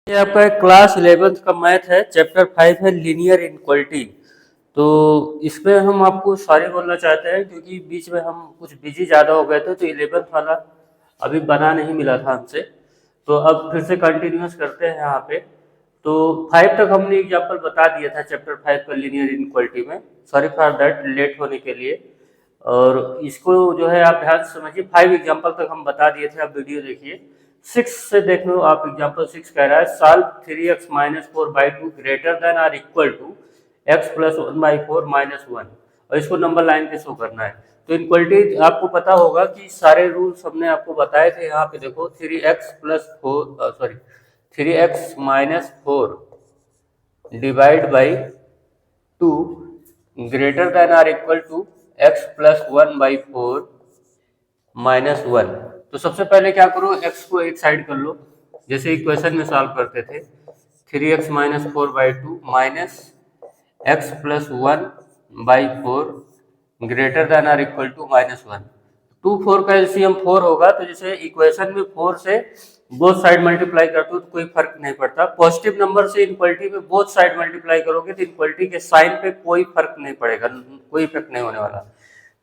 ये आपका एक क्लास 11th का मैथ है, चैप्टर 5 है लीनियर इनक्वालिटी। तो इसमें हम आपको सॉरी बोलना चाहते हैं क्योंकि बीच में हम कुछ बिजी ज़्यादा हो गए थे, तो 11th वाला अभी बना नहीं मिला था हमसे। तो अब फिर से कंटिन्यूअस करते हैं यहाँ पे। तो 5 तक हमने एग्जाम्पल बता दिया था चैप्टर 5 का लीनियर इनक्वालिटी में। सॉरी फॉर दैट लेट होने के लिए। और इसको जो है आप ध्यान से समझिए, 5 एग्जाम्पल तक हम बता दिए थे, आप वीडियो देखिए। 6 से देख लो आप, एग्जाम्पल 6 कह रहा है solve 3x minus 4/2 greater than or equal to x plus 1/4 minus 1, और इसको नंबर लाइन पे शो करना है। तो इनक्वालिटी आपको पता होगा कि सारे रूल्स हमने आपको बताए थे। यहाँ पे देखो 3x plus 4 sorry 3x minus 4 divide by 2 greater than or equal to x plus 1/4 minus 1। तो सबसे पहले क्या करो, x को एक साइड कर लो, जैसे इक्वेशन में सॉल्व करते थे। 3x minus 4/2 minus x plus 1/4 greater than or equal to minus 1। 2 4 का एलसीएम 4 होगा, तो जैसे इक्वेशन में 4 से बोथ साइड मल्टीप्लाई करते हो तो कोई फर्क नहीं पड़ता। पॉजिटिव नंबर से इनक्वालिटी में बोथ साइड मल्टीप्लाई करोगे तो इनक्वालिटी के साइन पे कोई फर्क नहीं पड़ेगा, कोई इफेक्ट नहीं होने वाला।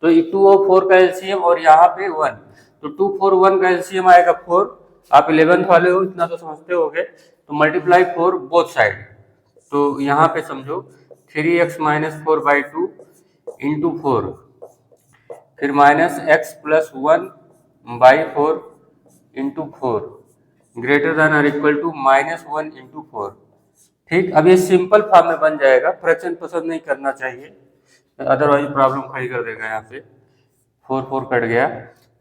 तो 2 और 4 का एलसीएम और यहाँ पे 1, तो 2 4 1 का एलसीएम आएगा 4। आप 11th वाले हो, इतना तो समझते होगे। तो मल्टीप्लाई 4 बोथ साइड। तो यहाँ पे समझो 3x माइनस 4/2 इंटू 4, फिर minus x plus 1/4 into 4 greater than or equal to minus 1 into 4। ठीक, अब ये सिंपल फॉर्म में बन जाएगा। फ्रैक्शन पसंद नहीं करना चाहिए, अदरवाइज प्रॉब्लम खड़ी कर देगा। यहाँ पे 4 4 कट गया,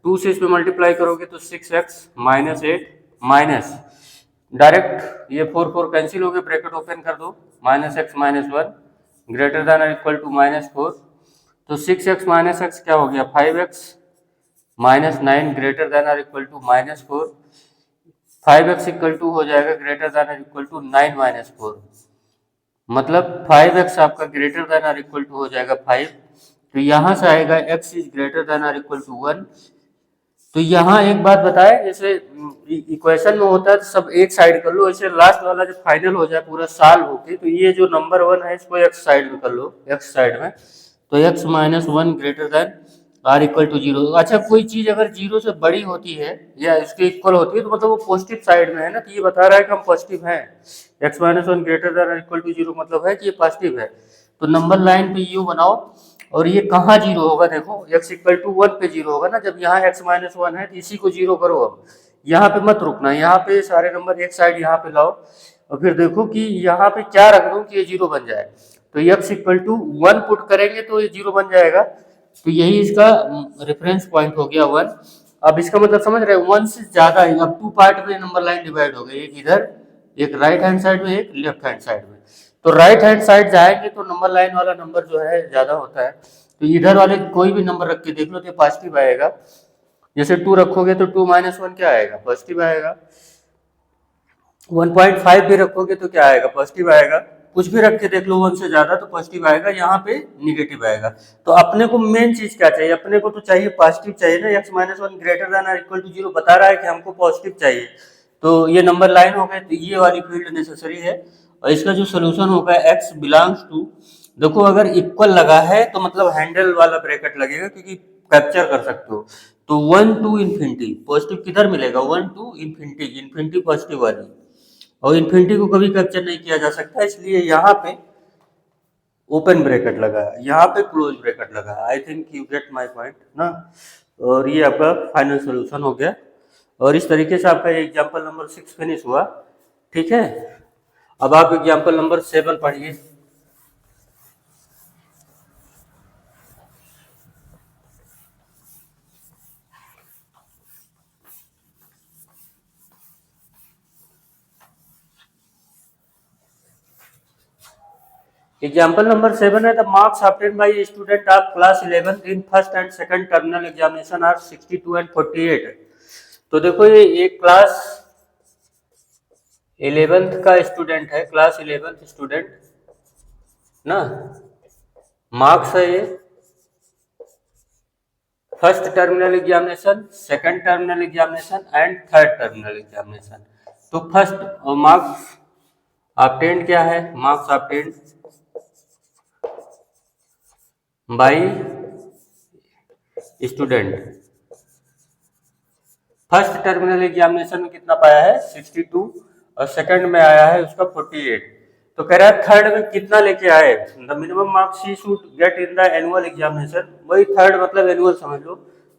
2 से इसमें मल्टीप्लाई करोगे तो 6x माइनस 8 माइनस डायरेक्ट ये 4 4 कैंसिल हो गए, ब्रैकेट ओपन कर दो, minus x minus 1 greater than और इक्वल टू माइनस 4। तो 6x माइनस एक्स क्या हो गया, 5x माइनस 9 ग्रेटर देन और equal to minus 4। 5x equal to हो जाएगा ग्रेटर देन और इक्वल टू 9 माइनस 4, मतलब 5x आपका ग्रेटर देन और इक्वल टू हो जाएगा 5। तो यहाँ से आएगा x इज ग्रेटर देन और इक्वल टू 1। तो यहाँ एक बात बताए, जैसे इक्वेशन में होता है तो सब एक साइड कर लो, ऐसे लास्ट वाला जब फाइनल हो जाए पूरा सॉल्व होके, तो ये जो नंबर 1 है इसको x साइड में कर लो, x साइड में। तो x minus 1 greater than or equal to 0। अच्छा, कोई चीज अगर 0 से बड़ी होती है या इसके इक्वल होती है तो मतलब वो पॉजिटिव साइड में है ना, तो ये बता रहा है कि हम पॉजिटिव हैं। x minus 1 greater than or equal to 0 मतलब है कि ये पॉजिटिव है। तो नंबर लाइन पे यू बनाओ, और ये कहाँ 0 होगा, देखो x इक्वल टू 1 पे 0 होगा ना, जब यहाँ x माइनस 1 है तो इसी को 0 करो। अब यहाँ पे मत रुकना, यहाँ पे सारे नंबर एक साइड यहाँ पे लाओ, और फिर देखो कि यहाँ पे क्या रख दो कि ये 0 बन जाए। तो x इक्वल टू 1 पुट करेंगे तो ये 0 बन जाएगा। तो यही इसका रेफरेंस पॉइंट हो गया 1। अब इसका मतलब समझ रहे हैं, 1 से ज्यादा है। अब 2 पार्ट में नंबर लाइन डिवाइड हो गई, एक इधर, एक राइट हैंड साइड में, एक लेफ्ट हैंड साइड में। तो राइट हैंड साइड जाएंगे तो नंबर लाइन वाला नंबर जो है ज्यादा होता है। तो इधर वाले कोई भी नंबर रख के देख लो तो पॉजिटिव आएगा। जैसे 2 रखोगे तो 2 माइनस 1 क्या आएगा, पॉजिटिव आएगा। 1.5 भी रखोगे तो क्या आएगा, पॉजिटिव आएगा। कुछ भी रख के देख लो 1 से ज्यादा तो पॉजिटिव आएगा, यहाँ पे निगेटिव आएगा। तो अपने को मेन चीज क्या चाहिए, अपने को तो चाहिए पॉजिटिव चाहिए ना। x माइनस 1 ग्रेटर देन और इक्वल टू 0 बता रहा है कि हमको पॉजिटिव चाहिए। तो ये नंबर लाइन हो गए, तो ये वाली फील्ड नेसेसरी है। और इसका जो सोल्यूशन होगा x बिलोंग्स टू, देखो अगर इक्वल लगा है तो मतलब हैंडल वाला ब्रैकेट लगेगा, क्योंकि कैप्चर कर सकते हो। तो 1 टू इन्फिनिटी, पॉजिटिव किधर मिलेगा, 1 टू इन्फिनिटी, इन्फिनिटी पॉजिटिव वाली। और इन्फिनिटी को कभी कैप्चर नहीं किया जा सकता, इसलिए यहाँ पे ओपन ब्रैकेट लगा है, यहाँ पे क्लोज ब्रैकेट लगा है। I think you get my point ना। और ये आपका फाइनल सोल्यूशन हो गया। और इस तरीके से आपका एग्जाम्पल नंबर 6 फिनिश हुआ। ठीक है, अब आप एग्जाम्पल नंबर 7 पढ़िए। Example number 7 है, the marks obtained by a student of class 11 in first and second terminal examination are 62 and 48। तो देखो ये एक क्लास 11th का स्टूडेंट है, क्लास 11th स्टूडेंट ना। मार्क्स है ये first terminal examination, second terminal examination and third terminal examination. तो फर्स्ट मार्क्स ऑब्टेन्ड क्या है, marks obtained by student. First terminal examination में कितना पाया है 62 और सेकंड में आया है उसका 48। तो कह रहा है थर्ड में कितना लेके आए, the minimum marks he should get in the annual examination. वही थर्ड मतलब एनुअल समझ लो,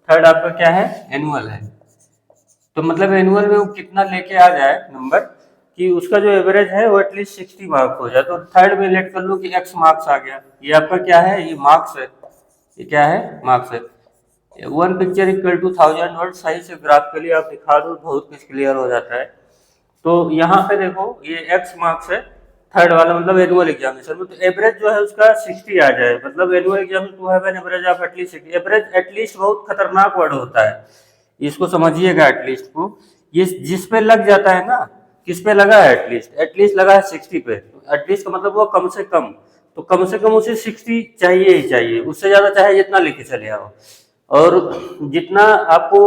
थर्ड आपका क्या है एनुअल है। तो मतलब एनुअल में वो कितना लेके आ जाए नंबर कि उसका जो एवरेज है वो एटलीस्ट 60 मार्क हो जाए। तो थर्ड में लेट कर लो कि x मार्क्स आ गया, ये आपका क्या है, ये मार्क्स है, ये क्या है मार्क्स है। One picture equal to 1000 word, सही से ग्राफिकली आप दिखा दो बहुत कुछ क्लियर हो जाता है। तो यहाँ पे देखो ये x मार्क्स है थर्ड वाला मतलब एनुअल एग्जामिनेशन में, तो एवरेज जो है उसका 60 आ जाए, मतलब annual exam to have an average of at least 60। Average at least बहुत खतरनाक वर्ड होता है, इसको समझिएगा एटलीस्ट को। ये जिस पे लग जाता है ना, किस पे लगा है एटलीस्ट, एटलीस्ट लगा है 60 पे, एटलीस्ट का मतलब वो कम से कम, तो कम से कम उसे 60 चाहिए ही चाहिए, उससे ज्यादा चाहे जितना लेके चले आओ। और जितना आपको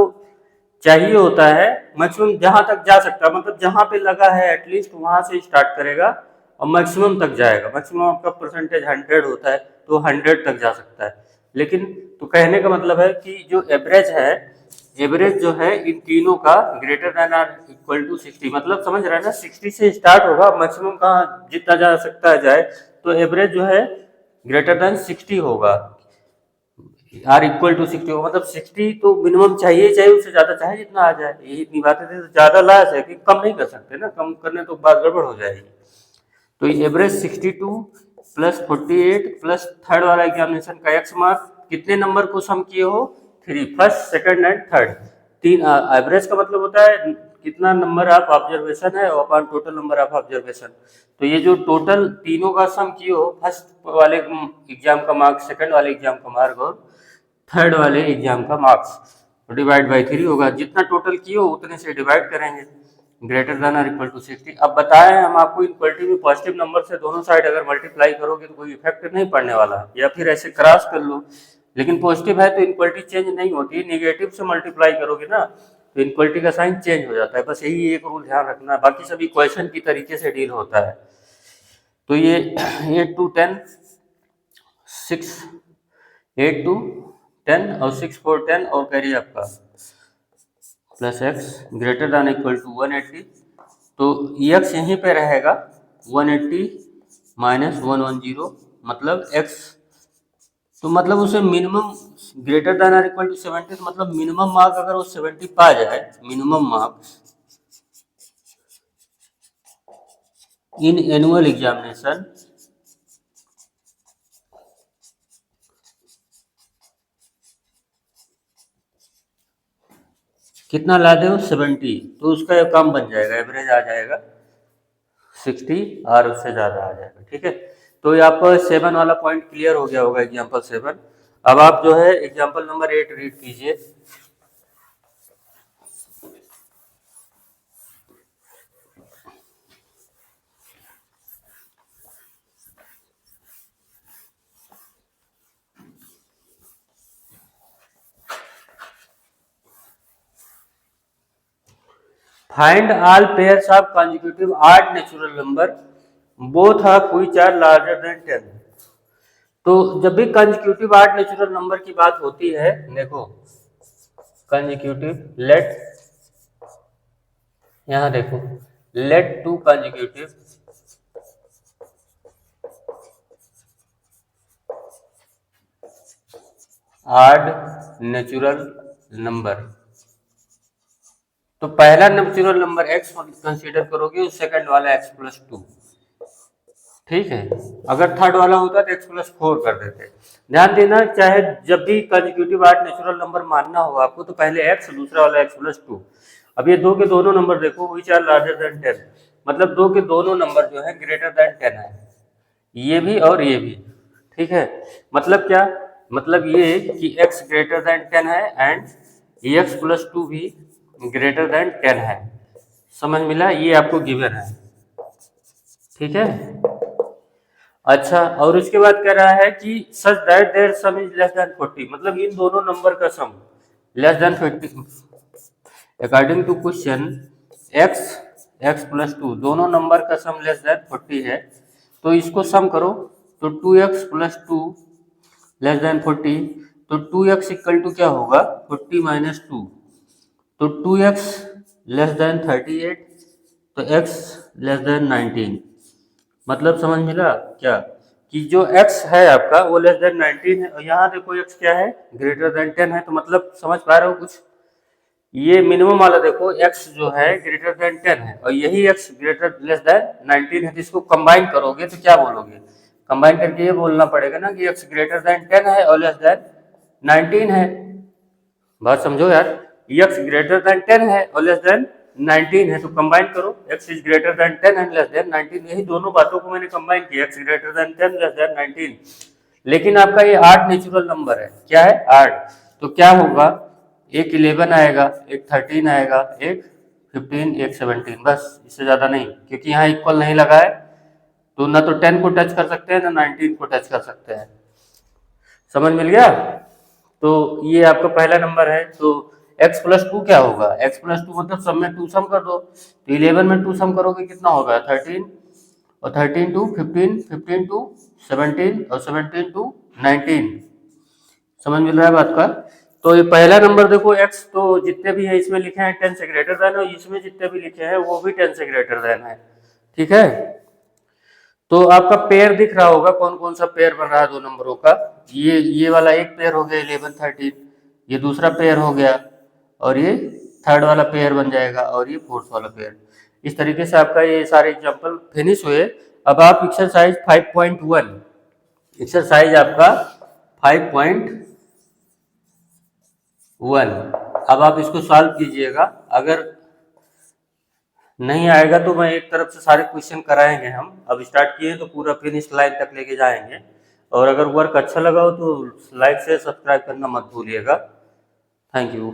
चाहिए होता है मैक्सिमम जहां तक जा सकता है, मतलब जहां पे लगा है एटलीस्ट वहां से स्टार्ट करेगा और मैक्सिमम तक जाएगा। मैक्सिमम आपका परसेंटेज 100 होता है तो 100 तक जा सकता है। लेकिन तो कहने का मतलब है कि जो एवरेज है, एवरेज जो है इन तीनों का greater than or equal to 60, मतलब समझ रहे हैं ना, 60 से स्टार्ट होगा, मैक्सिमम कहाँ जितना जा सकता है जाए, तो एवरेज जो है ग्रेटर देन 60 होगा, आर इक्वल टू 60 होगा, मतलब 60 तो मिनिमम चाहिए चाहिए, उससे ज्यादा चाहे जितना आ जाए। यही इतनी बातें थी, तो ज्यादा लाश है कि कम नहीं कर सकते ना, कम करने तो बात गड़बड़ हो जाएगी। तो एवरेज 62 प्लस 48 प्लस थर्ड वाला एग्जामिनेशन का एक्स मार्क्स, कितने नंबर को सम किए हो 3, फर्स्ट सेकंड एंड थर्ड, तीन। एवरेज का मतलब होता है कितना नंबर आप ऑब्जर्वेशन है और upon total number of observation. तो ये जो टोटल तीनों का सम किए हो, फर्स्ट वाले एग्जाम का मार्क्स, सेकंड वाले एग्जाम का मार्क और थर्ड वाले एग्जाम का मार्क्स, डिवाइड बाई 3 होगा, जितना टोटल किए हो उतने से डिवाइड करेंगे, ग्रेटर देन और इक्वल टू 60। अब बताएं हम आपको इक्वलिटी में पॉजिटिव नंबर से दोनों साइड अगर मल्टीप्लाई करोगे तो कोई इफेक्ट नहीं पड़ने वाला, या फिर ऐसे क्रॉस कर लो। लेकिन पॉजिटिव है तो इक्वलिटी चेंज नहीं होती, नेगेटिव से मल्टीप्लाई करोगे ना तो इक्वलिटी का साइन चेंज हो जाता है। बस यही एक रूल ध्यान रखना, बाकी सभी क्वेश्चन की तरीके से डील होता है। तो ये 8 to 10 6, 8 to 10 और 6 4 10 और कैरी आपका plus x greater than equal to 180। तो एक्स यहीं पे रहेगा 180 माइनस 110, मतलब एक्स, तो मतलब उसे मिनिमम ग्रेटर दैन और इक्वल टू 70, मतलब मिनिमम मार्क अगर वो 70 पा जाए, minimum marks in annual examination, कितना ला दे 70, तो उसका काम बन जाएगा, एवरेज आ जाएगा 60 और उससे ज़्यादा आ जाएगा। ठीक है, तो ये आपको 7 वाला पॉइंट क्लियर हो गया होगा, एग्जाम्पल 7। अब आप जो है एग्जाम्पल नंबर 8 रीड कीजिए। Find all pairs of consecutive odd natural number both of which are larger than 10। तो जब भी कंसेक्यूटिव ऑड नेचुरल नंबर की बात होती है, देखो कंसेक्यूटिव, लेट, यहां देखो let two consecutive odd natural number, तो पहला नेचुरल नंबर x कंसीडर करोगे और सेकंड वाला x प्लस 2। ठीक है, अगर थर्ड वाला होता तो x प्लस 4 कर देते। ध्यान देना, चाहे जब भी कंसेक्यूटिव ऑड नेचुरल नंबर मानना हो आपको तो पहले x, दूसरा वाला x प्लस 2। अब ये दो के दोनों नंबर देखो, विच आर लार्जर देन 10, मतलब दो के दोनों नंबर जो है ग्रेटर देन 10 है, ये भी और ये भी। ठीक है, मतलब क्या, मतलब ये कि x ग्रेटर देन 10 है एंड x प्लस 2 भी ग्रेटर देन 10 है। समझ मिला, ये आपको गिवन है। ठीक है, अच्छा, और उसके बाद कह रहा है कि such that their sum is less than 40, मतलब इन दोनों नंबर का sum less than 50 according to question x x plus 2 दोनों नंबर का सम लेस देन 40 है, तो इसको सम करो तो 2x प्लस 2 लेस देन 40, तो 2x इक्वल टू क्या होगा 40 माइनस 2, तो 2x लेस देन 38, तो x लेस देन 19। मतलब समझ मिला क्या कि जो x है आपका वो लेस देन 19 है, और यहाँ देखो x क्या है ग्रेटर देन 10 है, तो मतलब समझ पा रहे हो कुछ। ये मिनिमम वाला देखो x जो है ग्रेटर देन 10 है और यही x ग्रेटर लेस देन 19 है, तो इसको कंबाइन करोगे तो क्या बोलोगे, कंबाइन करके ये बोलना पड़ेगा ना कि x ग्रेटर देन 10 है और लेस देन 19 है। बात समझो यार, x ग्रेटर देन 10 है और लेस देन 19 है, तो कंबाइन करो x is greater then 10 and less than 19, यही दोनों बातों को मैंने कंबाइन किया, x greater than 10 less than 19। लेकिन आपका ये 8 नेचुरल नंबर है, क्या है 8, तो क्या होगा एक 11 आएगा, एक 13 आएगा, एक 15, एक 17, बस इससे ज्यादा नहीं, क्योंकि यहाँ इक्वल नहीं लगा है, तो ना तो 10 को टच कर सकते हैं ना 19 को टच कर सकते हैं। समझ मिल गया। तो ये आपका पहला नंबर है, तो x प्लस 2 क्या होगा, x प्लस 2 मतलब सब में 2 सम कर दो, तो 11 में 2 सम करोगे कितना होगा 13, और 13 टू 15, 15 टू 17, और 17 टू 19। समझ मिल रहा है बात का। तो ये पहला नंबर देखो x, तो जितने भी है इसमें लिखे हैं 10 से ग्रेटर देन, और इसमें जितने भी लिखे हैं वो भी 10 से ग्रेटर देन है, ठीक है। तो आपका पेयर दिख रहा होगा कौन कौन सा पेयर बन रहा है दो नंबरों का, ये वाला एक पेयर हो गया 11 13, ये दूसरा पेयर हो गया, और ये थर्ड वाला पेयर बन जाएगा, और ये फोर्थ वाला पेयर। इस तरीके से आपका ये सारे एग्जांपल फिनिश हुए। अब आप एक्सरसाइज 5.1, एक्सरसाइज आपका 5.1, अब आप इसको सॉल्व कीजिएगा। अगर नहीं आएगा तो मैं एक तरफ से सारे क्वेश्चन कराएंगे, हम अब स्टार्ट किए तो पूरा फिनिश लाइन तक लेके जाएंगे। और अगर वर्क अच्छा लगा हो तो लाइक से सब्सक्राइब करना मत भूलिएगा। Thank you.